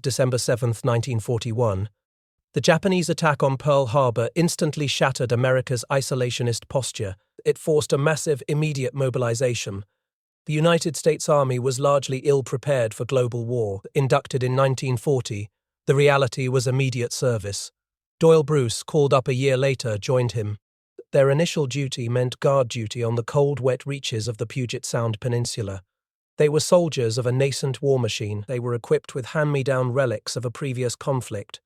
December 7, 1941. The Japanese attack on Pearl Harbor instantly shattered America's isolationist posture. It forced a massive, immediate mobilization. The United States Army was largely ill-prepared for global war. Inducted in 1940, the reality was immediate service. Doyle Bruce, called up a year later, joined him. Their initial duty meant guard duty on the cold, wet reaches of the Puget Sound Peninsula. They were soldiers of a nascent war machine. They were equipped with hand-me-down relics of a previous conflict.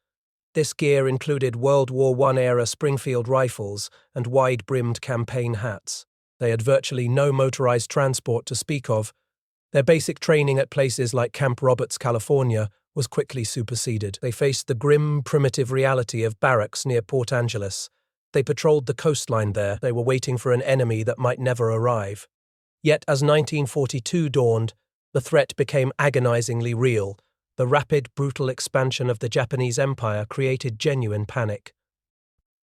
This gear included World War I-era Springfield rifles and wide-brimmed campaign hats. They had virtually no motorized transport to speak of. Their basic training at places like Camp Roberts, California, was quickly superseded. They faced the grim, primitive reality of barracks near Port Angeles. They patrolled the coastline there. They were waiting for an enemy that might never arrive. Yet, as 1942 dawned, the threat became agonizingly real. The rapid, brutal expansion of the Japanese Empire created genuine panic.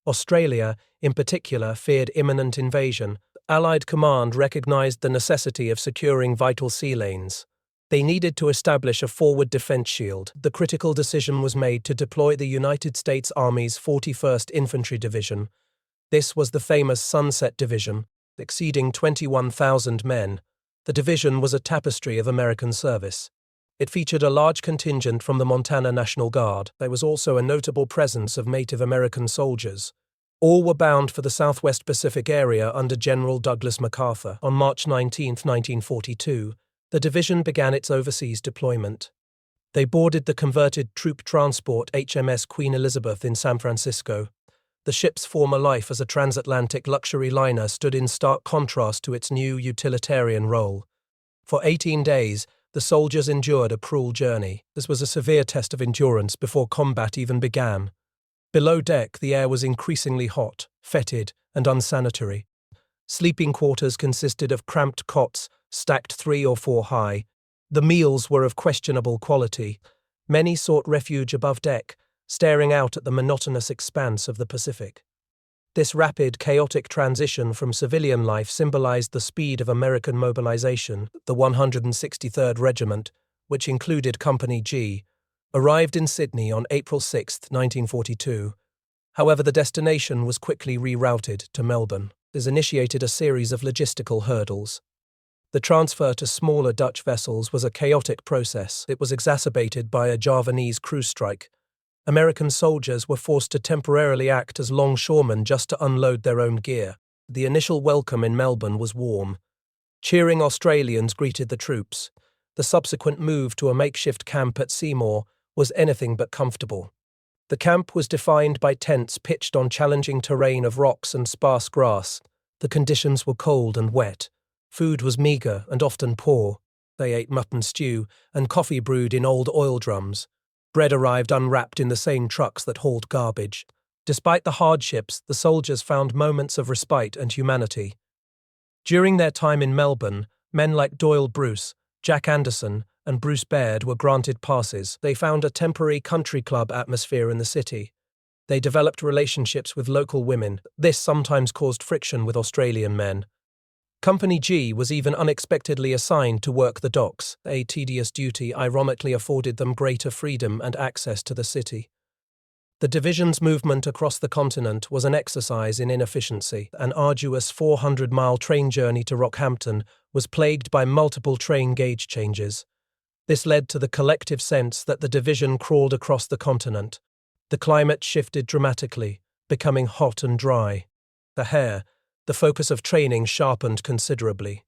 Australia, in particular, feared imminent invasion. Allied command recognized the necessity of securing vital sea lanes. They needed to establish a forward defense shield. The critical decision was made to deploy the United States Army's 41st Infantry Division. This was the famous Sunset Division, exceeding 21,000 men. The division was a tapestry of American service. It featured a large contingent from the Montana National Guard. There was also a notable presence of Native American soldiers. All were bound for the Southwest Pacific area under General Douglas MacArthur. On March 19, 1942, the division began its overseas deployment. They boarded the converted troop transport HMS Queen Elizabeth in San Francisco. The ship's former life as a transatlantic luxury liner stood in stark contrast to its new utilitarian role. For 18 days, the soldiers endured a cruel journey. This was a severe test of endurance before combat even began. Below deck, the air was increasingly hot, fetid, and unsanitary. Sleeping quarters consisted of cramped cots, stacked 3 or 4 high. The meals were of questionable quality. Many sought refuge above deck, staring out at the monotonous expanse of the Pacific. This rapid, chaotic transition from civilian life symbolized the speed of American mobilization. The 163rd Regiment, which included Company G, arrived in Sydney on April 6, 1942. However, the destination was quickly rerouted to Melbourne. This initiated a series of logistical hurdles. The transfer to smaller Dutch vessels was a chaotic process. It was exacerbated by a Javanese crew strike. American soldiers were forced to temporarily act as longshoremen just to unload their own gear. The initial welcome in Melbourne was warm. Cheering Australians greeted the troops. The subsequent move to a makeshift camp at Seymour was anything but comfortable. The camp was defined by tents pitched on challenging terrain of rocks and sparse grass. The conditions were cold and wet. Food was meagre and often poor. They ate mutton stew and coffee brewed in old oil drums. Bread arrived unwrapped in the same trucks that hauled garbage. Despite the hardships, the soldiers found moments of respite and humanity. During their time in Melbourne, men like Doyle Bruce, Jack Anderson, and Bruce Baird were granted passes. They found a temporary country club atmosphere in the city. They developed relationships with local women. This sometimes caused friction with Australian men. Company G was even unexpectedly assigned to work the docks. A tedious duty ironically afforded them greater freedom and access to the city. The division's movement across the continent was an exercise in inefficiency. An arduous 400-mile train journey to Rockhampton was plagued by multiple train gauge changes. This led to the collective sense that the division crawled across the continent. The climate shifted dramatically, becoming hot and dry. The hair, the focus of training, sharpened considerably.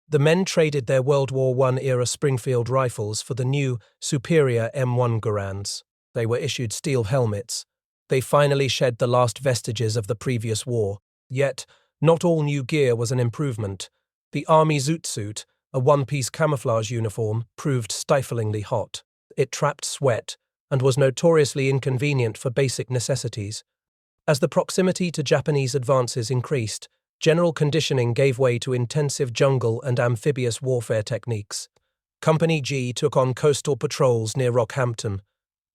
The men traded their World War I-era Springfield rifles for the new, superior M1 Garands. They were issued steel helmets. They finally shed the last vestiges of the previous war. Yet, not all new gear was an improvement. The Army Zoot suit, a one-piece camouflage uniform, proved stiflingly hot. It trapped sweat and was notoriously inconvenient for basic necessities. As the proximity to Japanese advances increased, general conditioning gave way to intensive jungle and amphibious warfare techniques. Company G took on coastal patrols near Rockhampton.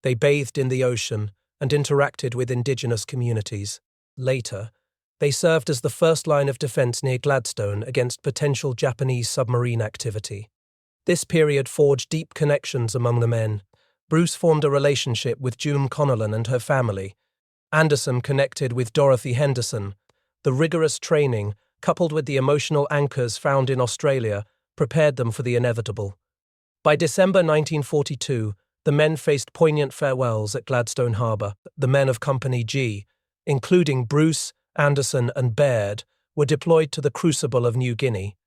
They bathed in the ocean and interacted with indigenous communities. Later, they served as the first line of defense near Gladstone against potential Japanese submarine activity. This period forged deep connections among the men. Bruce formed a relationship with June Connellan and her family. Anderson connected with Dorothy Henderson. The rigorous training, coupled with the emotional anchors found in Australia, prepared them for the inevitable. By December 1942, the men faced poignant farewells at Gladstone Harbour. The men of Company G, including Bruce, Anderson, and Baird, were deployed to the crucible of New Guinea.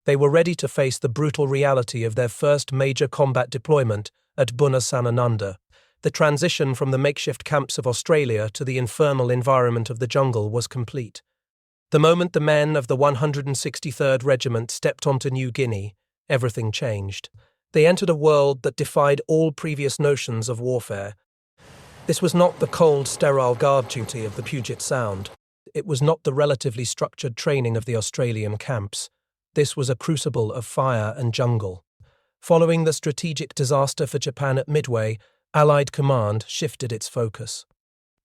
They were ready to face the brutal reality of their first major combat deployment at Buna Sanananda. The transition from the makeshift camps of Australia to the infernal environment of the jungle was complete. The moment the men of the 163rd Regiment stepped onto New Guinea, everything changed. They entered a world that defied all previous notions of warfare. This was not the cold, sterile guard duty of the Puget Sound. It was not the relatively structured training of the Australian camps. This was a crucible of fire and jungle. Following the strategic disaster for Japan at Midway, Allied command shifted its focus.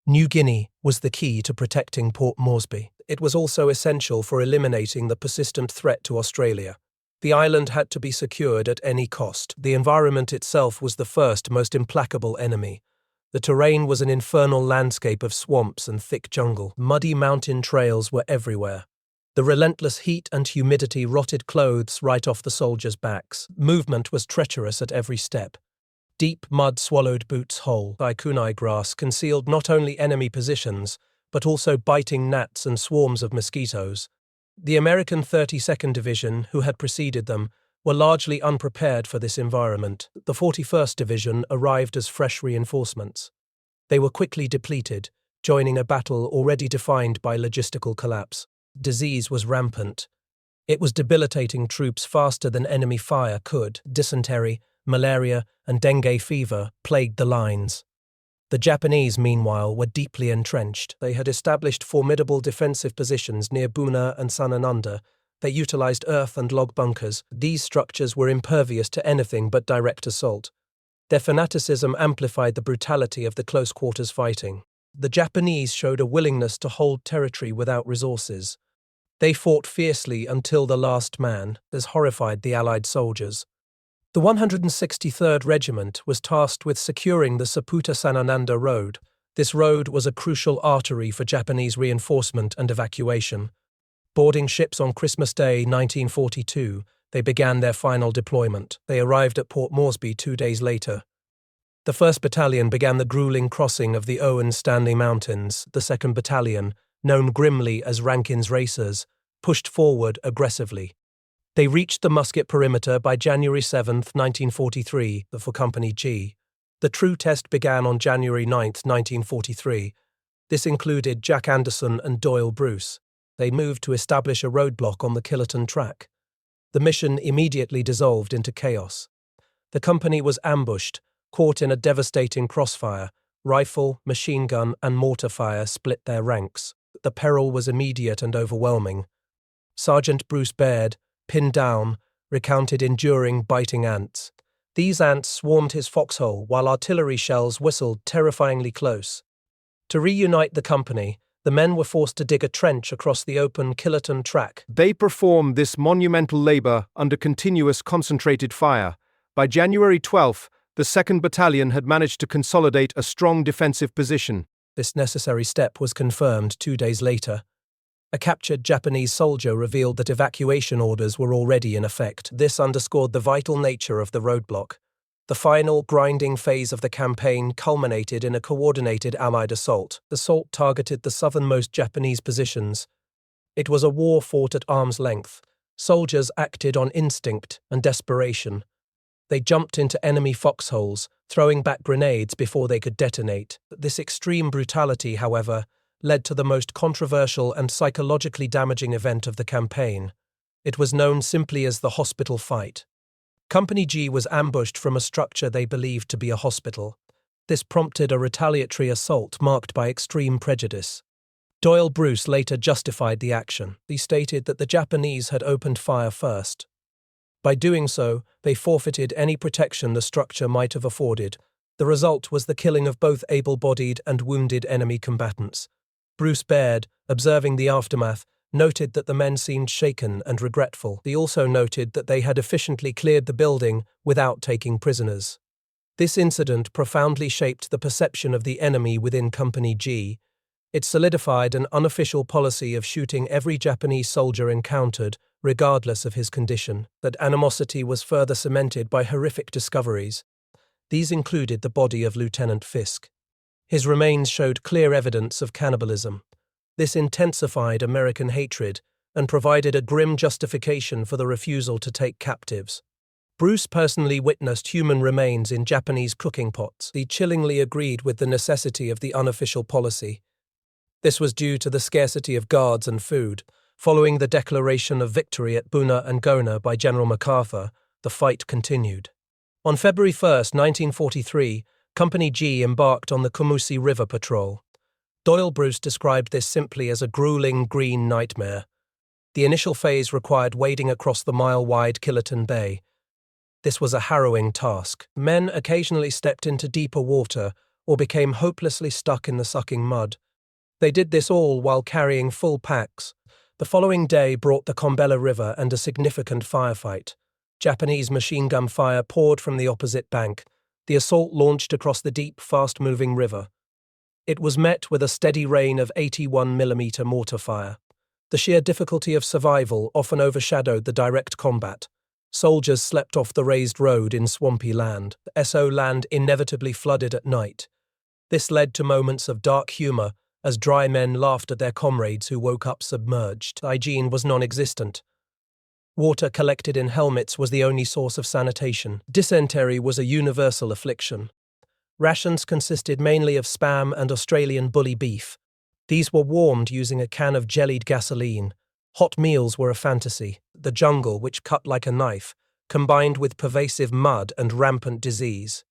New Guinea was the key to protecting Port Moresby. It was also essential for eliminating the persistent threat to Australia. The island had to be secured at any cost. The environment itself was the first, most implacable enemy. The terrain was an infernal landscape of swamps and thick jungle. Muddy mountain trails were everywhere. The relentless heat and humidity rotted clothes right off the soldiers' backs. Movement was treacherous at every step. Deep mud swallowed boots whole. Kunai grass concealed not only enemy positions, but also biting gnats and swarms of mosquitoes. The American 32nd Division, who had preceded them, were largely unprepared for this environment. The 41st Division arrived as fresh reinforcements. They were quickly depleted, joining a battle already defined by logistical collapse. Disease was rampant. It was debilitating troops faster than enemy fire could. Dysentery, malaria, and dengue fever plagued the lines. The Japanese, meanwhile, were deeply entrenched. They had established formidable defensive positions near Buna and Sanananda. They utilized earth and log bunkers. These structures were impervious to anything but direct assault. Their fanaticism amplified the brutality of the close-quarters fighting. The Japanese showed a willingness to hold territory without resources. They fought fiercely until the last man. This horrified the Allied soldiers. The 163rd Regiment was tasked with securing the Saputo-Sanananda Road. This road was a crucial artery for Japanese reinforcement and evacuation. Boarding ships on Christmas Day 1942, they began their final deployment. They arrived at Port Moresby 2 days later. The 1st Battalion began the grueling crossing of the Owen Stanley Mountains. The 2nd Battalion, known grimly as Rankin's Racers, pushed forward aggressively. They reached the musket perimeter by January 7, 1943, for Company G. The true test began on January 9, 1943. This included Jack Anderson and Doyle Bruce. They moved to establish a roadblock on the Killerton track. The mission immediately dissolved into chaos. The company was ambushed, caught in a devastating crossfire. Rifle, machine gun, and mortar fire split their ranks. The peril was immediate and overwhelming. Sergeant Bruce Baird, pinned down, recounted enduring biting ants. These ants swarmed his foxhole while artillery shells whistled terrifyingly close. To reunite the company, the men were forced to dig a trench across the open Killerton track. They performed this monumental labor under continuous concentrated fire. By January 12, the 2nd Battalion had managed to consolidate a strong defensive position. This necessary step was confirmed 2 days later. A captured Japanese soldier revealed that evacuation orders were already in effect. This underscored the vital nature of the roadblock. The final, grinding phase of the campaign culminated in a coordinated Allied assault. The assault targeted the southernmost Japanese positions. It was a war fought at arm's length. Soldiers acted on instinct and desperation. They jumped into enemy foxholes, throwing back grenades before they could detonate. This extreme brutality, however, led to the most controversial and psychologically damaging event of the campaign. It was known simply as the hospital fight. Company G was ambushed from a structure they believed to be a hospital. This prompted a retaliatory assault marked by extreme prejudice. Doyle Bruce later justified the action. He stated that the Japanese had opened fire first. By doing so, they forfeited any protection the structure might have afforded. The result was the killing of both able-bodied and wounded enemy combatants. Bruce Baird, observing the aftermath, noted that the men seemed shaken and regretful. He also noted that they had efficiently cleared the building without taking prisoners. This incident profoundly shaped the perception of the enemy within Company G. It solidified an unofficial policy of shooting every Japanese soldier encountered, regardless of his condition. That animosity was further cemented by horrific discoveries. These included the body of Lieutenant Fisk. His remains showed clear evidence of cannibalism. This intensified American hatred and provided a grim justification for the refusal to take captives. Bruce personally witnessed human remains in Japanese cooking pots. He chillingly agreed with the necessity of the unofficial policy. This was due to the scarcity of guards and food. Following the declaration of victory at Buna and Gona by General MacArthur, the fight continued. On February 1, 1943, Company G embarked on the Kumusi River Patrol. Doyle Bruce described this simply as a grueling green nightmare. The initial phase required wading across the mile-wide Killerton Bay. This was a harrowing task. Men occasionally stepped into deeper water or became hopelessly stuck in the sucking mud. They did this all while carrying full packs. The following day brought the Kombela River and a significant firefight. Japanese machine gun fire poured from the opposite bank. The assault launched across the deep, fast-moving river. It was met with a steady rain of 81mm mortar fire. The sheer difficulty of survival often overshadowed the direct combat. Soldiers slept off the raised road in swampy land. The SO land inevitably flooded at night. This led to moments of dark humor as dry men laughed at their comrades who woke up submerged. Hygiene was non-existent. Water collected in helmets was the only source of sanitation. Dysentery was a universal affliction. Rations consisted mainly of Spam and Australian bully beef. These were warmed using a can of jellied gasoline. Hot meals were a fantasy. The jungle, which cut like a knife, combined with pervasive mud and rampant disease.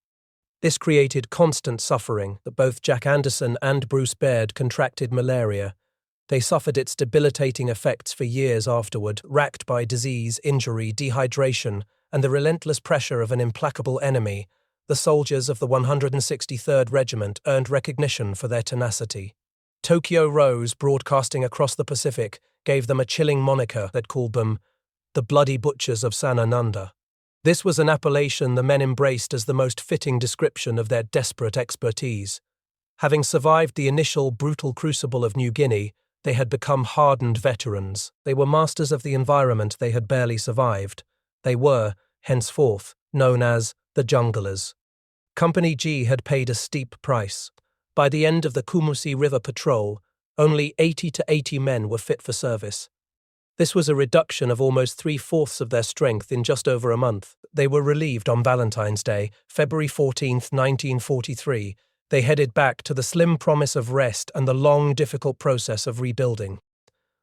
This created constant suffering. That both Jack Anderson and Bruce Baird contracted malaria. They suffered its debilitating effects for years afterward, racked by disease, injury, dehydration, and the relentless pressure of an implacable enemy. The soldiers of the 163rd Regiment earned recognition for their tenacity. Tokyo Rose, broadcasting across the Pacific, gave them a chilling moniker that called them the Bloody Butchers of Sanananda. This was an appellation the men embraced as the most fitting description of their desperate expertise. Having survived the initial brutal crucible of New Guinea, they had become hardened veterans. They were masters of the environment they had barely survived. They were, henceforth, known as the Junglers. Company G had paid a steep price. By the end of the Kumusi River Patrol, only 80 to 80 men were fit for service. This was a reduction of almost 3/4 of their strength in just over a month. They were relieved on Valentine's Day, February 14, 1943. They headed back to the slim promise of rest and the long, difficult process of rebuilding.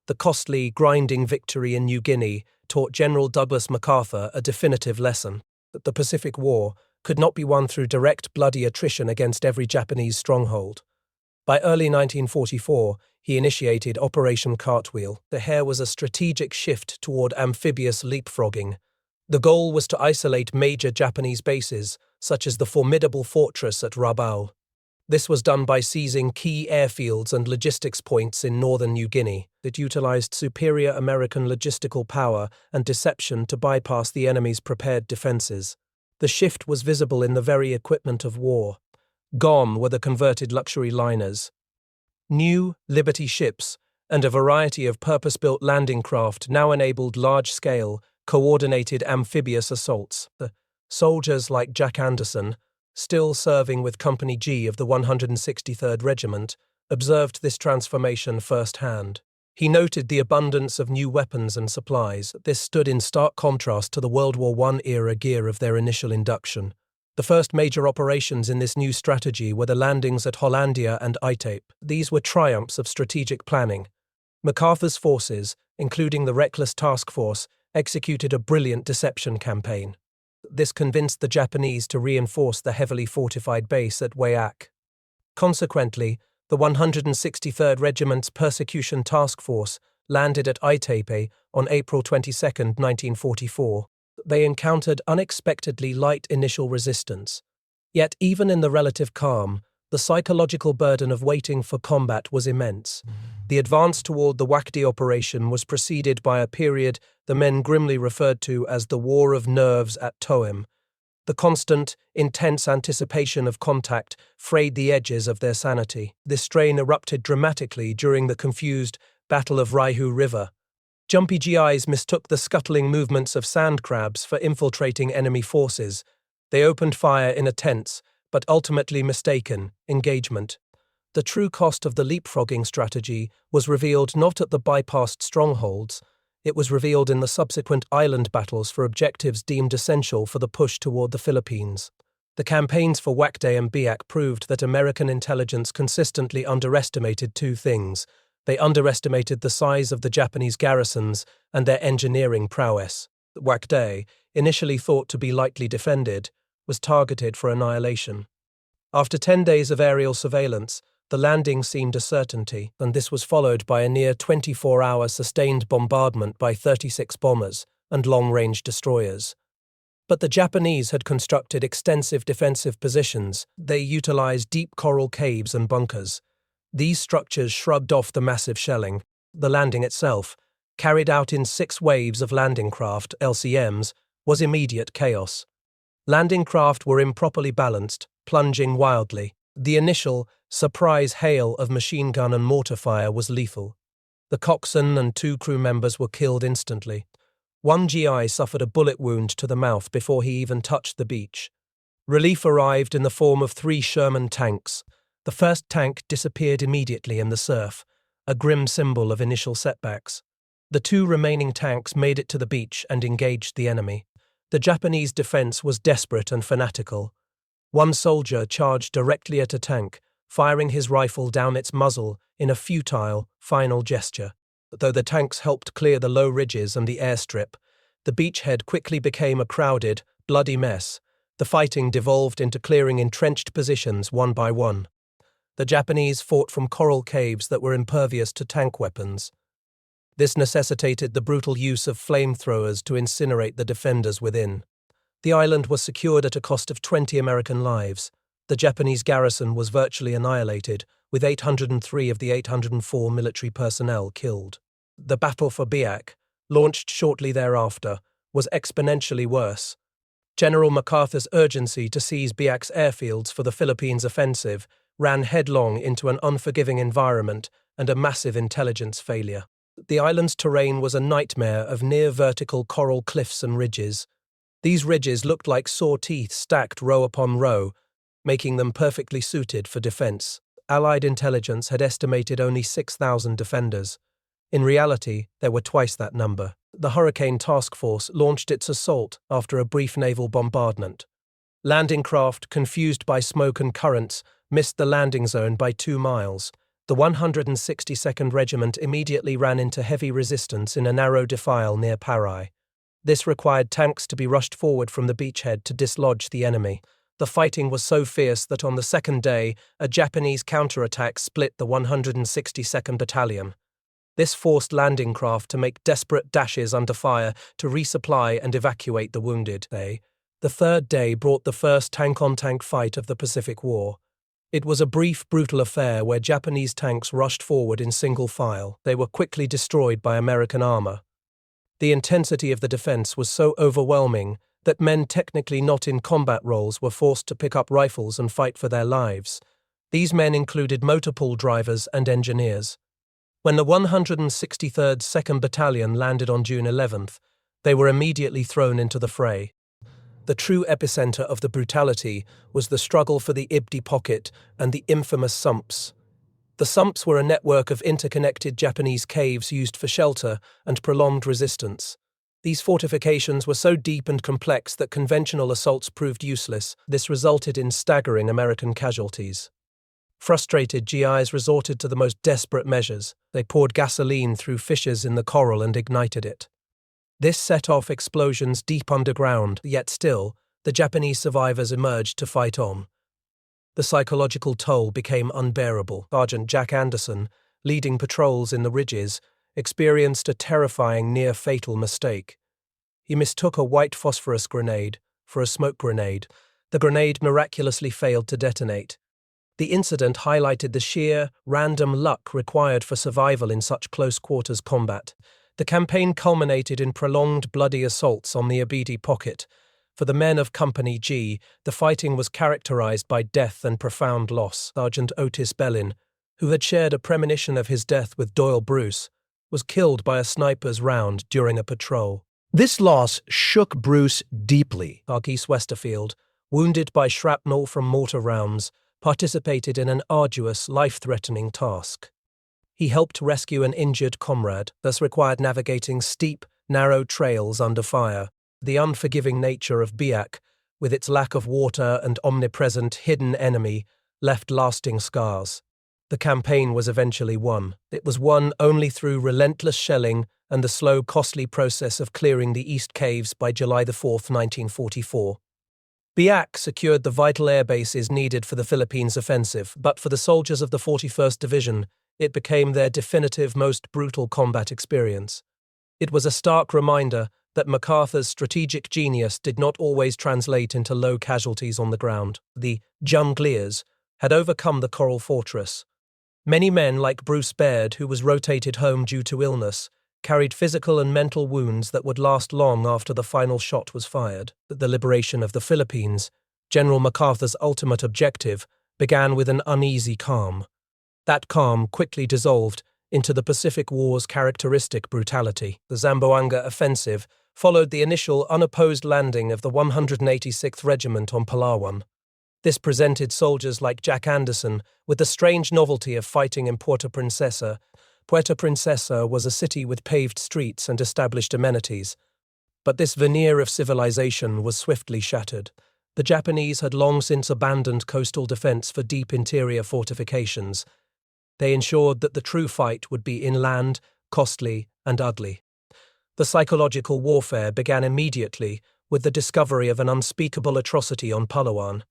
The costly, grinding victory in New Guinea taught General Douglas MacArthur a definitive lesson, that the Pacific War could not be won through direct, bloody attrition against every Japanese stronghold. By early 1944, he initiated Operation Cartwheel. The Hare was a strategic shift toward amphibious leapfrogging. The goal was to isolate major Japanese bases, such as the formidable fortress at Rabaul. This was done by seizing key airfields and logistics points in northern New Guinea that utilized superior American logistical power and deception to bypass the enemy's prepared defenses. The shift was visible in the very equipment of war. Gone were the converted luxury liners. New Liberty ships and a variety of purpose-built landing craft now enabled large-scale, coordinated amphibious assaults. The soldiers like Jack Anderson, still serving with Company G of the 163rd Regiment, observed this transformation firsthand. He noted the abundance of new weapons and supplies. This stood in stark contrast to the World War I-era gear of their initial induction. The first major operations in this new strategy were the landings at Hollandia and Aitape. These were triumphs of strategic planning. MacArthur's forces, including the Reckless Task Force, executed a brilliant deception campaign. This convinced the Japanese to reinforce the heavily fortified base at Biak. Consequently, the 163rd Regiment's Persecution Task Force landed at Aitape on April 22, 1944. They encountered unexpectedly light initial resistance. Yet even in the relative calm, the psychological burden of waiting for combat was immense. The advance toward the Wakdi operation was preceded by a period the men grimly referred to as the War of Nerves at Toem. The constant, intense anticipation of contact frayed the edges of their sanity. This strain erupted dramatically during the confused Battle of Raihu River. Jumpy GIs mistook the scuttling movements of sand crabs for infiltrating enemy forces. They opened fire in a tense, but ultimately mistaken, engagement. The true cost of the leapfrogging strategy was revealed not at the bypassed strongholds. It was revealed in the subsequent island battles for objectives deemed essential for the push toward the Philippines. The campaigns for Wakday and Biak proved that American intelligence consistently underestimated two things. They underestimated the size of the Japanese garrisons and their engineering prowess. Wakday, initially thought to be lightly defended, was targeted for annihilation. After 10 days of aerial surveillance, the landing seemed a certainty, and this was followed by a near 24-hour sustained bombardment by 36 bombers and long-range destroyers. But the Japanese had constructed extensive defensive positions. They utilized deep coral caves and bunkers. These structures shrugged off the massive shelling. The landing itself, carried out in 6 waves of landing craft, LCMs, was immediate chaos. Landing craft were improperly balanced, plunging wildly. The initial, surprise hail of machine gun and mortar fire was lethal. The coxswain and 2 crew members were killed instantly. One GI suffered a bullet wound to the mouth before he even touched the beach. Relief arrived in the form of 3 Sherman tanks. The first tank disappeared immediately in the surf, a grim symbol of initial setbacks. The 2 remaining tanks made it to the beach and engaged the enemy. The Japanese defense was desperate and fanatical. One soldier charged directly at a tank, firing his rifle down its muzzle in a futile, final gesture. Though the tanks helped clear the low ridges and the airstrip, the beachhead quickly became a crowded, bloody mess. The fighting devolved into clearing entrenched positions one by one. The Japanese fought from coral caves that were impervious to tank weapons. This necessitated the brutal use of flamethrowers to incinerate the defenders within. The island was secured at a cost of 20 American lives. The Japanese garrison was virtually annihilated, with 803 of the 804 military personnel killed. The battle for Biak, launched shortly thereafter, was exponentially worse. General MacArthur's urgency to seize Biak's airfields for the Philippines offensive ran headlong into an unforgiving environment and a massive intelligence failure. The island's terrain was a nightmare of near-vertical coral cliffs and ridges. These ridges looked like saw teeth stacked row upon row, making them perfectly suited for defense. Allied intelligence had estimated only 6,000 defenders. In reality, there were twice that number. The Hurricane Task Force launched its assault after a brief naval bombardment. Landing craft, confused by smoke and currents, missed the landing zone by 2 miles. The 162nd Regiment immediately ran into heavy resistance in a narrow defile near Parai. This required tanks to be rushed forward from the beachhead to dislodge the enemy. The fighting was so fierce that on the second day, a Japanese counterattack split the 162nd Battalion. This forced landing craft to make desperate dashes under fire to resupply and evacuate the wounded. The third day brought the first tank-on-tank fight of the Pacific War. It was a brief, brutal affair where Japanese tanks rushed forward in single file. They were quickly destroyed by American armor. The intensity of the defense was so overwhelming that men technically not in combat roles were forced to pick up rifles and fight for their lives. These men included motor pool drivers and engineers. When the 163rd 2nd Battalion landed on June 11th, they were immediately thrown into the fray. The true epicenter of the brutality was the struggle for the Ibdi Pocket and the infamous sumps. The sumps were a network of interconnected Japanese caves used for shelter and prolonged resistance. These fortifications were so deep and complex that conventional assaults proved useless. This resulted in staggering American casualties. Frustrated GIs resorted to the most desperate measures. They poured gasoline through fissures in the coral and ignited it. This set off explosions deep underground, yet still, the Japanese survivors emerged to fight on. The psychological toll became unbearable. Sergeant Jack Anderson, leading patrols in the ridges, experienced a terrifying near-fatal mistake. He mistook a white phosphorus grenade for a smoke grenade. The grenade miraculously failed to detonate. The incident highlighted the sheer, random luck required for survival in such close-quarters combat. The campaign culminated in prolonged bloody assaults on the Ibidi Pocket. For the men of Company G, the fighting was characterized by death and profound loss. Sergeant Otis Bellin, who had shared a premonition of his death with Doyle Bruce, was killed by a sniper's round during a patrol. This loss shook Bruce deeply. Argis Westerfield, wounded by shrapnel from mortar rounds, participated in an arduous, life-threatening task. He helped rescue an injured comrade, thus required navigating steep, narrow trails under fire. The unforgiving nature of Biak, with its lack of water and omnipresent hidden enemy, left lasting scars. The campaign was eventually won. It was won only through relentless shelling and the slow, costly process of clearing the East Caves by July 4, 1944. Biak secured the vital air bases needed for the Philippines offensive, but for the soldiers of the 41st Division, it became their definitive, most brutal combat experience. It was a stark reminder that MacArthur's strategic genius did not always translate into low casualties on the ground. The Jungliers had overcome the Coral Fortress. Many men, like Bruce Baird, who was rotated home due to illness, carried physical and mental wounds that would last long after the final shot was fired. The liberation of the Philippines, General MacArthur's ultimate objective, began with an uneasy calm. That calm quickly dissolved into the Pacific War's characteristic brutality. The Zamboanga offensive followed the initial unopposed landing of the 186th Regiment on Palawan. This presented soldiers like Jack Anderson with the strange novelty of fighting in Puerto Princesa. Puerto Princesa was a city with paved streets and established amenities. But this veneer of civilization was swiftly shattered. The Japanese had long since abandoned coastal defense for deep interior fortifications. They ensured that the true fight would be inland, costly, and ugly. The psychological warfare began immediately with the discovery of an unspeakable atrocity on Palawan.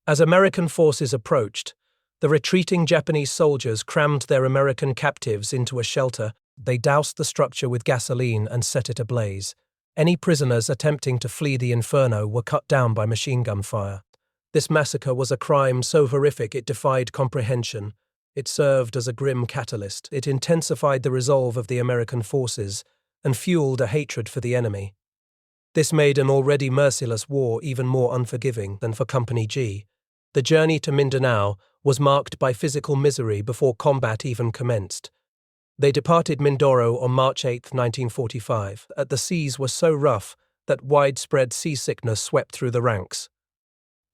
As American forces approached, the retreating Japanese soldiers crammed their American captives into a shelter. They doused the structure with gasoline and set it ablaze. Any prisoners attempting to flee the inferno were cut down by machine gun fire. This massacre was a crime so horrific it defied comprehension. It served as a grim catalyst. It intensified the resolve of the American forces and fueled a hatred for the enemy. This made an already merciless war even more unforgiving than for Company G. The journey to Mindanao was marked by physical misery before combat even commenced. They departed Mindoro on March 8, 1945. The seas were so rough that widespread seasickness swept through the ranks.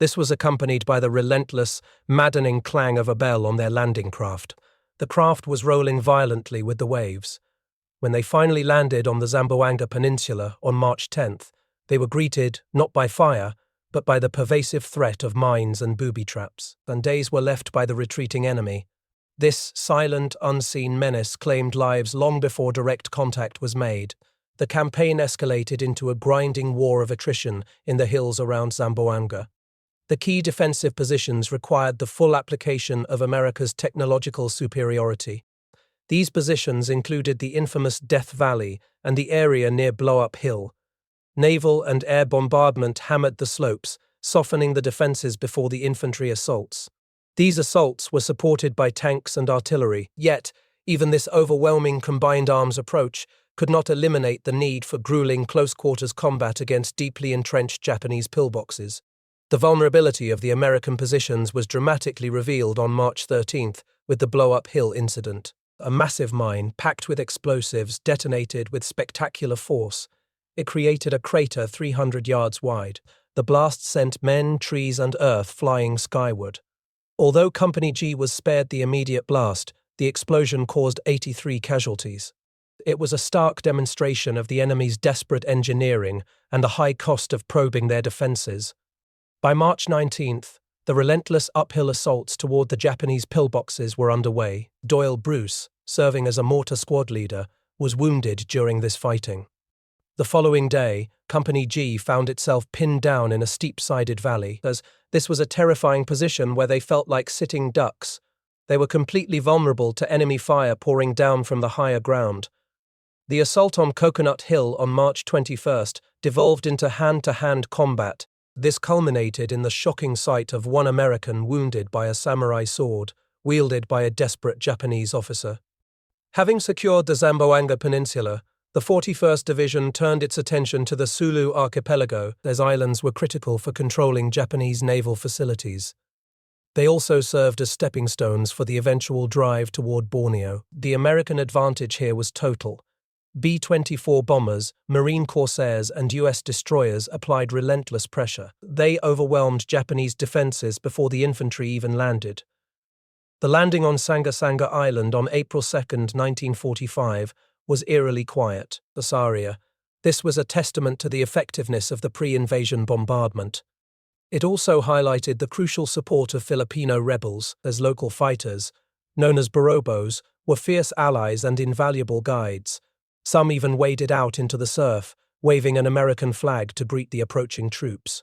This was accompanied by the relentless, maddening clang of a bell on their landing craft. The craft was rolling violently with the waves. When they finally landed on the Zamboanga Peninsula on March 10th, they were greeted not by fire, but by the pervasive threat of mines and booby traps, and days were left by the retreating enemy. This silent, unseen menace claimed lives long before direct contact was made. The campaign escalated into a grinding war of attrition in the hills around Zamboanga. The key defensive positions required the full application of America's technological superiority. These positions included the infamous Death Valley and the area near Blow Up Hill. Naval and air bombardment hammered the slopes, softening the defenses before the infantry assaults. These assaults were supported by tanks and artillery, yet even this overwhelming combined arms approach could not eliminate the need for grueling close-quarters combat against deeply entrenched Japanese pillboxes. The vulnerability of the American positions was dramatically revealed on March 13th with the Blow Up Hill incident. A massive mine, packed with explosives, detonated with spectacular force. It created a crater 300 yards wide. The blast sent men, trees, and earth flying skyward. Although Company G was spared the immediate blast, the explosion caused 83 casualties. It was a stark demonstration of the enemy's desperate engineering and the high cost of probing their defenses. By March 19th, the relentless uphill assaults toward the Japanese pillboxes were underway. Doyle Bruce, serving as a mortar squad leader, was wounded during this fighting. The following day, Company G found itself pinned down in a steep-sided valley, as this was a terrifying position where they felt like sitting ducks. They were completely vulnerable to enemy fire pouring down from the higher ground. The assault on Coconut Hill on March 21st devolved into hand-to-hand combat. This culminated in the shocking sight of one American wounded by a samurai sword, wielded by a desperate Japanese officer. Having secured the Zamboanga Peninsula, The 41st Division turned its attention to the Sulu archipelago, as islands were critical for controlling Japanese naval facilities. They also served as stepping stones for the eventual drive toward Borneo. The American advantage here was total. B-24 bombers, Marine Corsairs, and U.S. destroyers applied relentless pressure. They overwhelmed Japanese defenses before the infantry even landed. The landing on Sanga Island on April 2, 1945, was eerily quiet. This was a testament to the effectiveness of the pre-invasion bombardment. It also highlighted the crucial support of Filipino rebels, as local fighters, known as Borobos, were fierce allies and invaluable guides. Some even waded out into the surf, waving an American flag to greet the approaching troops.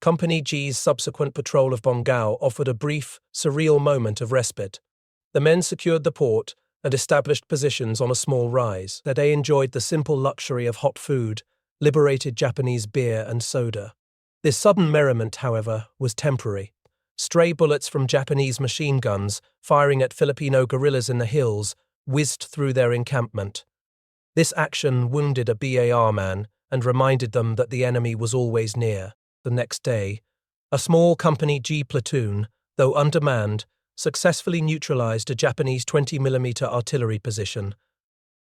Company G's subsequent patrol of Bongao offered a brief, surreal moment of respite. The men secured the port and established positions on a small rise. They enjoyed the simple luxury of hot food, liberated Japanese beer and soda. This sudden merriment, however, was temporary. Stray bullets from Japanese machine guns, firing at Filipino guerrillas in the hills, whizzed through their encampment. This action wounded a BAR man and reminded them that the enemy was always near. The next day, a small Company G platoon, though undermanned, successfully neutralized a Japanese 20mm artillery position.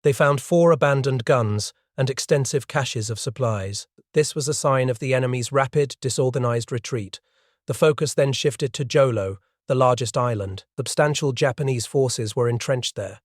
They found 4 abandoned guns and extensive caches of supplies. This was a sign of the enemy's rapid, disorganized retreat. The focus then shifted to Jolo, the largest island. Substantial Japanese forces were entrenched there.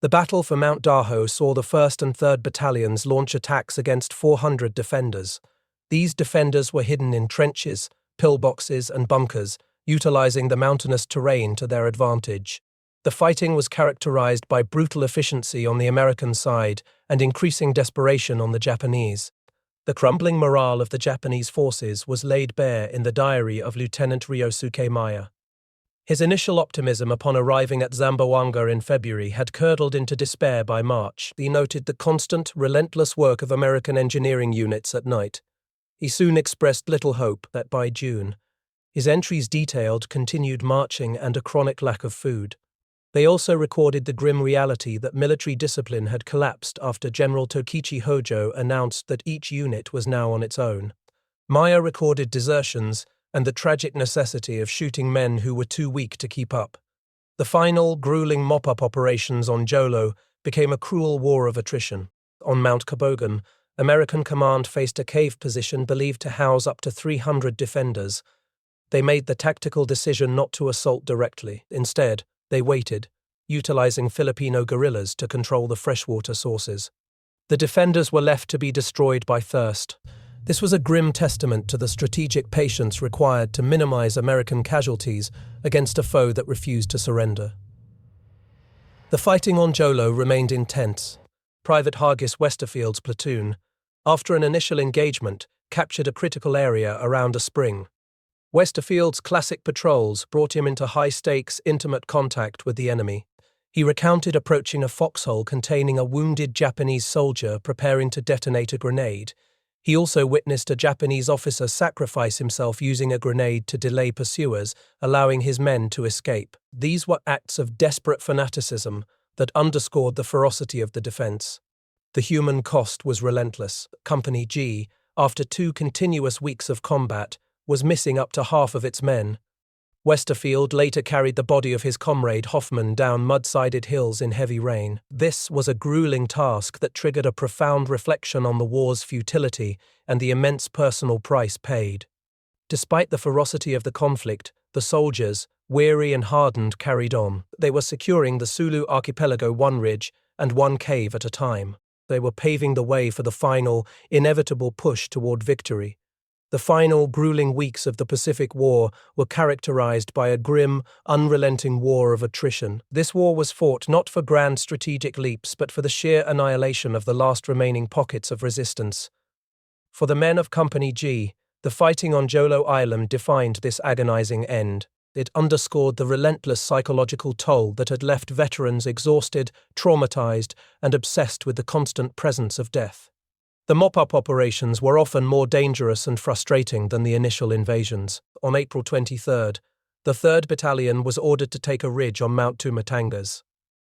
The battle for Mount Daho saw the 1st and 3rd Battalions launch attacks against 400 defenders. These defenders were hidden in trenches, pillboxes, and bunkers, utilizing the mountainous terrain to their advantage. The fighting was characterized by brutal efficiency on the American side and increasing desperation on the Japanese. The crumbling morale of the Japanese forces was laid bare in the diary of Lieutenant Ryosuke Maya. His initial optimism upon arriving at Zamboanga in February had curdled into despair by March. He noted the constant, relentless work of American engineering units at night. He soon expressed little hope that by June, his entries detailed continued marching and a chronic lack of food. They also recorded the grim reality that military discipline had collapsed after General Tokichi Hojo announced that each unit was now on its own. Maya recorded desertions and the tragic necessity of shooting men who were too weak to keep up. The final, grueling mop-up operations on Jolo became a cruel war of attrition. On Mount Kabogan, American command faced a cave position believed to house up to 300 defenders. They made the tactical decision not to assault directly. Instead, they waited, utilizing Filipino guerrillas to control the freshwater sources. The defenders were left to be destroyed by thirst. This was a grim testament to the strategic patience required to minimize American casualties against a foe that refused to surrender. The fighting on Jolo remained intense. Private Hargis Westerfield's platoon, after an initial engagement, captured a critical area around a spring. Westerfield's classic patrols brought him into high-stakes, intimate contact with the enemy. He recounted approaching a foxhole containing a wounded Japanese soldier preparing to detonate a grenade. He also witnessed a Japanese officer sacrifice himself using a grenade to delay pursuers, allowing his men to escape. These were acts of desperate fanaticism that underscored the ferocity of the defense. The human cost was relentless. Company G, after 2 continuous weeks of combat, was missing up to half of its men. Westerfield later carried the body of his comrade Hoffman down mud-sided hills in heavy rain. This was a grueling task that triggered a profound reflection on the war's futility and the immense personal price paid. Despite the ferocity of the conflict, the soldiers, weary and hardened, carried on. They were securing the Sulu archipelago one ridge and one cave at a time. They were paving the way for the final, inevitable push toward victory. The final, grueling weeks of the Pacific War were characterized by a grim, unrelenting war of attrition. This war was fought not for grand strategic leaps but for the sheer annihilation of the last remaining pockets of resistance. For the men of Company G, the fighting on Jolo Island defined this agonizing end. It underscored the relentless psychological toll that had left veterans exhausted, traumatized, and obsessed with the constant presence of death. The mop-up operations were often more dangerous and frustrating than the initial invasions. On April 23rd, the 3rd Battalion was ordered to take a ridge on Mount Tumatangas.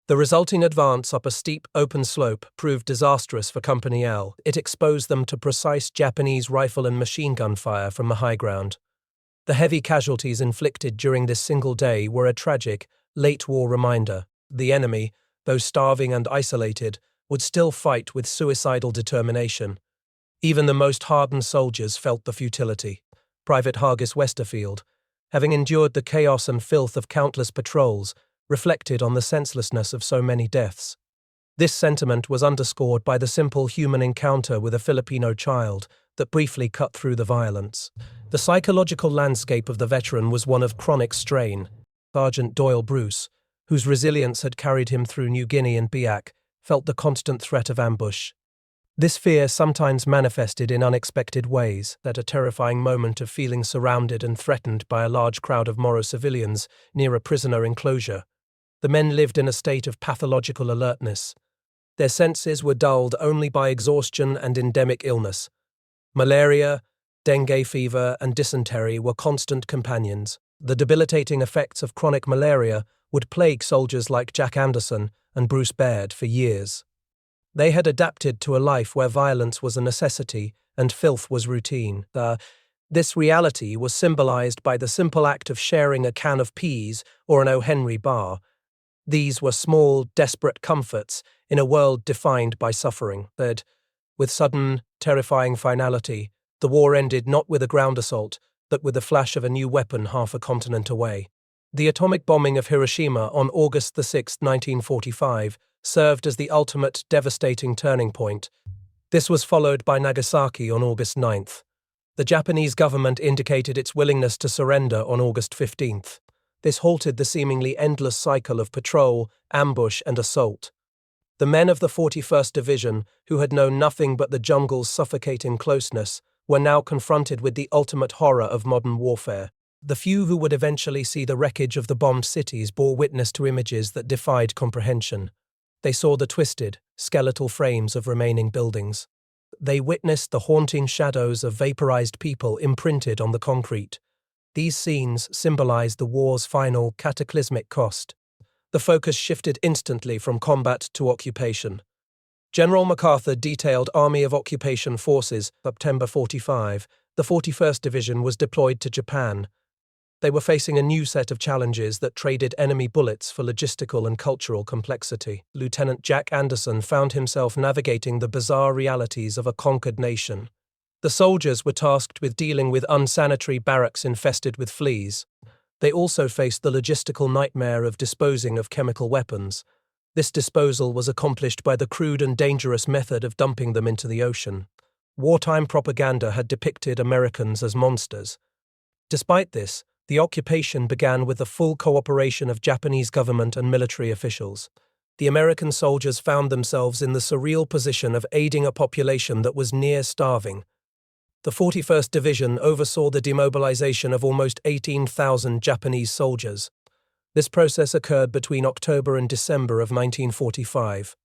The resulting advance up a steep, open slope proved disastrous for Company L. It exposed them to precise Japanese rifle and machine gun fire from the high ground. The heavy casualties inflicted during this single day were a tragic, late-war reminder. The enemy, though starving and isolated, would still fight with suicidal determination. Even the most hardened soldiers felt the futility. Private Hargis Westerfield, having endured the chaos and filth of countless patrols, reflected on the senselessness of so many deaths. This sentiment was underscored by the simple human encounter with a Filipino child that briefly cut through the violence. The psychological landscape of the veteran was one of chronic strain. Sergeant Doyle Bruce, whose resilience had carried him through New Guinea and Biak, felt the constant threat of ambush. This fear sometimes manifested in unexpected ways, at a terrifying moment of feeling surrounded and threatened by a large crowd of Moro civilians near a prisoner enclosure. The men lived in a state of pathological alertness. Their senses were dulled only by exhaustion and endemic illness. Malaria, dengue fever, and dysentery were constant companions. The debilitating effects of chronic malaria would plague soldiers like Jack Anderson and Bruce Baird for years. They had adapted to a life where violence was a necessity and filth was routine. This reality was symbolized by the simple act of sharing a can of peas or an O. Henry bar. These were small, desperate comforts in a world defined by suffering. That, with sudden, terrifying finality, the war ended not with a ground assault, but with the flash of a new weapon half a continent away. The atomic bombing of Hiroshima on August 6, 1945, served as the ultimate devastating turning point. This was followed by Nagasaki on August 9th. The Japanese government indicated its willingness to surrender on August 15th. This halted the seemingly endless cycle of patrol, ambush, and assault. The men of the 41st Division, who had known nothing but the jungle's suffocating closeness, were now confronted with the ultimate horror of modern warfare. The few who would eventually see the wreckage of the bombed cities bore witness to images that defied comprehension. They saw the twisted, skeletal frames of remaining buildings. They witnessed the haunting shadows of vaporized people imprinted on the concrete. These scenes symbolized the war's final, cataclysmic cost. The focus shifted instantly from combat to occupation. General MacArthur detailed Army of Occupation Forces, September 45. The 41st Division was deployed to Japan. They were facing a new set of challenges that traded enemy bullets for logistical and cultural complexity. Lieutenant Jack Anderson found himself navigating the bizarre realities of a conquered nation. The soldiers were tasked with dealing with unsanitary barracks infested with fleas. They also faced the logistical nightmare of disposing of chemical weapons. This disposal was accomplished by the crude and dangerous method of dumping them into the ocean. Wartime propaganda had depicted Americans as monsters. Despite this, the occupation began with the full cooperation of Japanese government and military officials. The American soldiers found themselves in the surreal position of aiding a population that was near starving. The 41st Division oversaw the demobilization of almost 18,000 Japanese soldiers. This process occurred between October and December of 1945.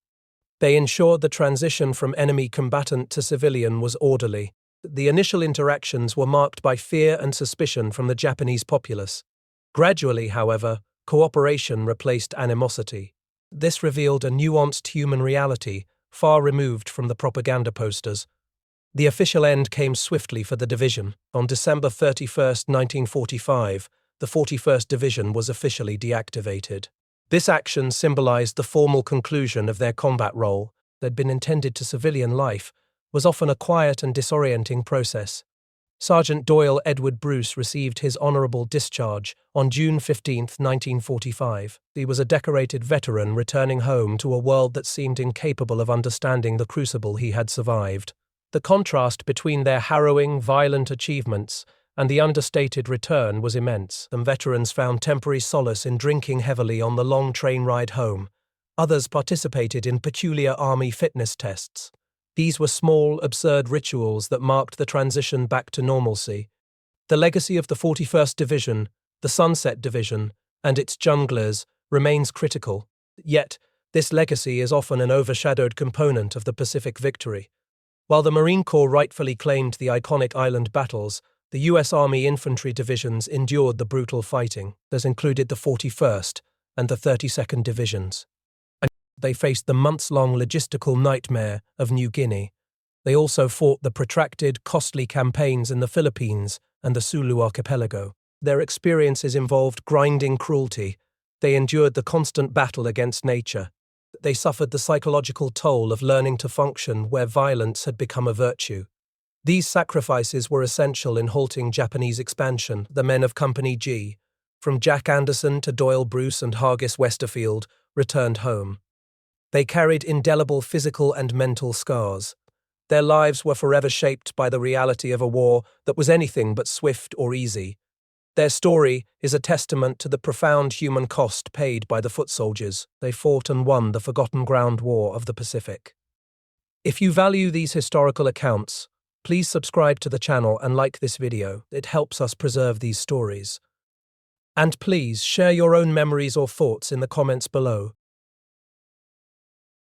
They ensured the transition from enemy combatant to civilian was orderly. The initial interactions were marked by fear and suspicion from the Japanese populace. Gradually, however, cooperation replaced animosity. This revealed a nuanced human reality, far removed from the propaganda posters. The official end came swiftly for the division. On December 31, 1945, the 41st Division was officially deactivated. This action symbolized the formal conclusion of their combat role that had been intended to civilian life, was often a quiet and disorienting process. Sergeant Doyle Edward Bruce received his honorable discharge on June 15, 1945. He was a decorated veteran returning home to a world that seemed incapable of understanding the crucible he had survived. The contrast between their harrowing, violent achievements and the understated return was immense. Some veterans found temporary solace in drinking heavily on the long train ride home. Others participated in peculiar army fitness tests. These were small, absurd rituals that marked the transition back to normalcy. The legacy of the 41st Division, the Sunset Division, and its junglers remains critical. Yet, this legacy is often an overshadowed component of the Pacific victory. While the Marine Corps rightfully claimed the iconic island battles, the U.S. Army infantry divisions endured the brutal fighting that included the 41st and the 32nd Divisions. they faced the months-long logistical nightmare of New Guinea. They also fought the protracted, costly campaigns in the Philippines and the Sulu archipelago. Their experiences involved grinding cruelty. They endured the constant battle against nature. They suffered the psychological toll of learning to function where violence had become a virtue. These sacrifices were essential in halting Japanese expansion. The men of Company G, from Jack Anderson to Doyle Bruce and Hargis Westerfield, returned home. They carried indelible physical and mental scars. Their lives were forever shaped by the reality of a war that was anything but swift or easy. Their story is a testament to the profound human cost paid by the foot soldiers. They fought and won the forgotten ground war of the Pacific. If you value these historical accounts, please subscribe to the channel and like this video. It helps us preserve these stories. And please share your own memories or thoughts in the comments below.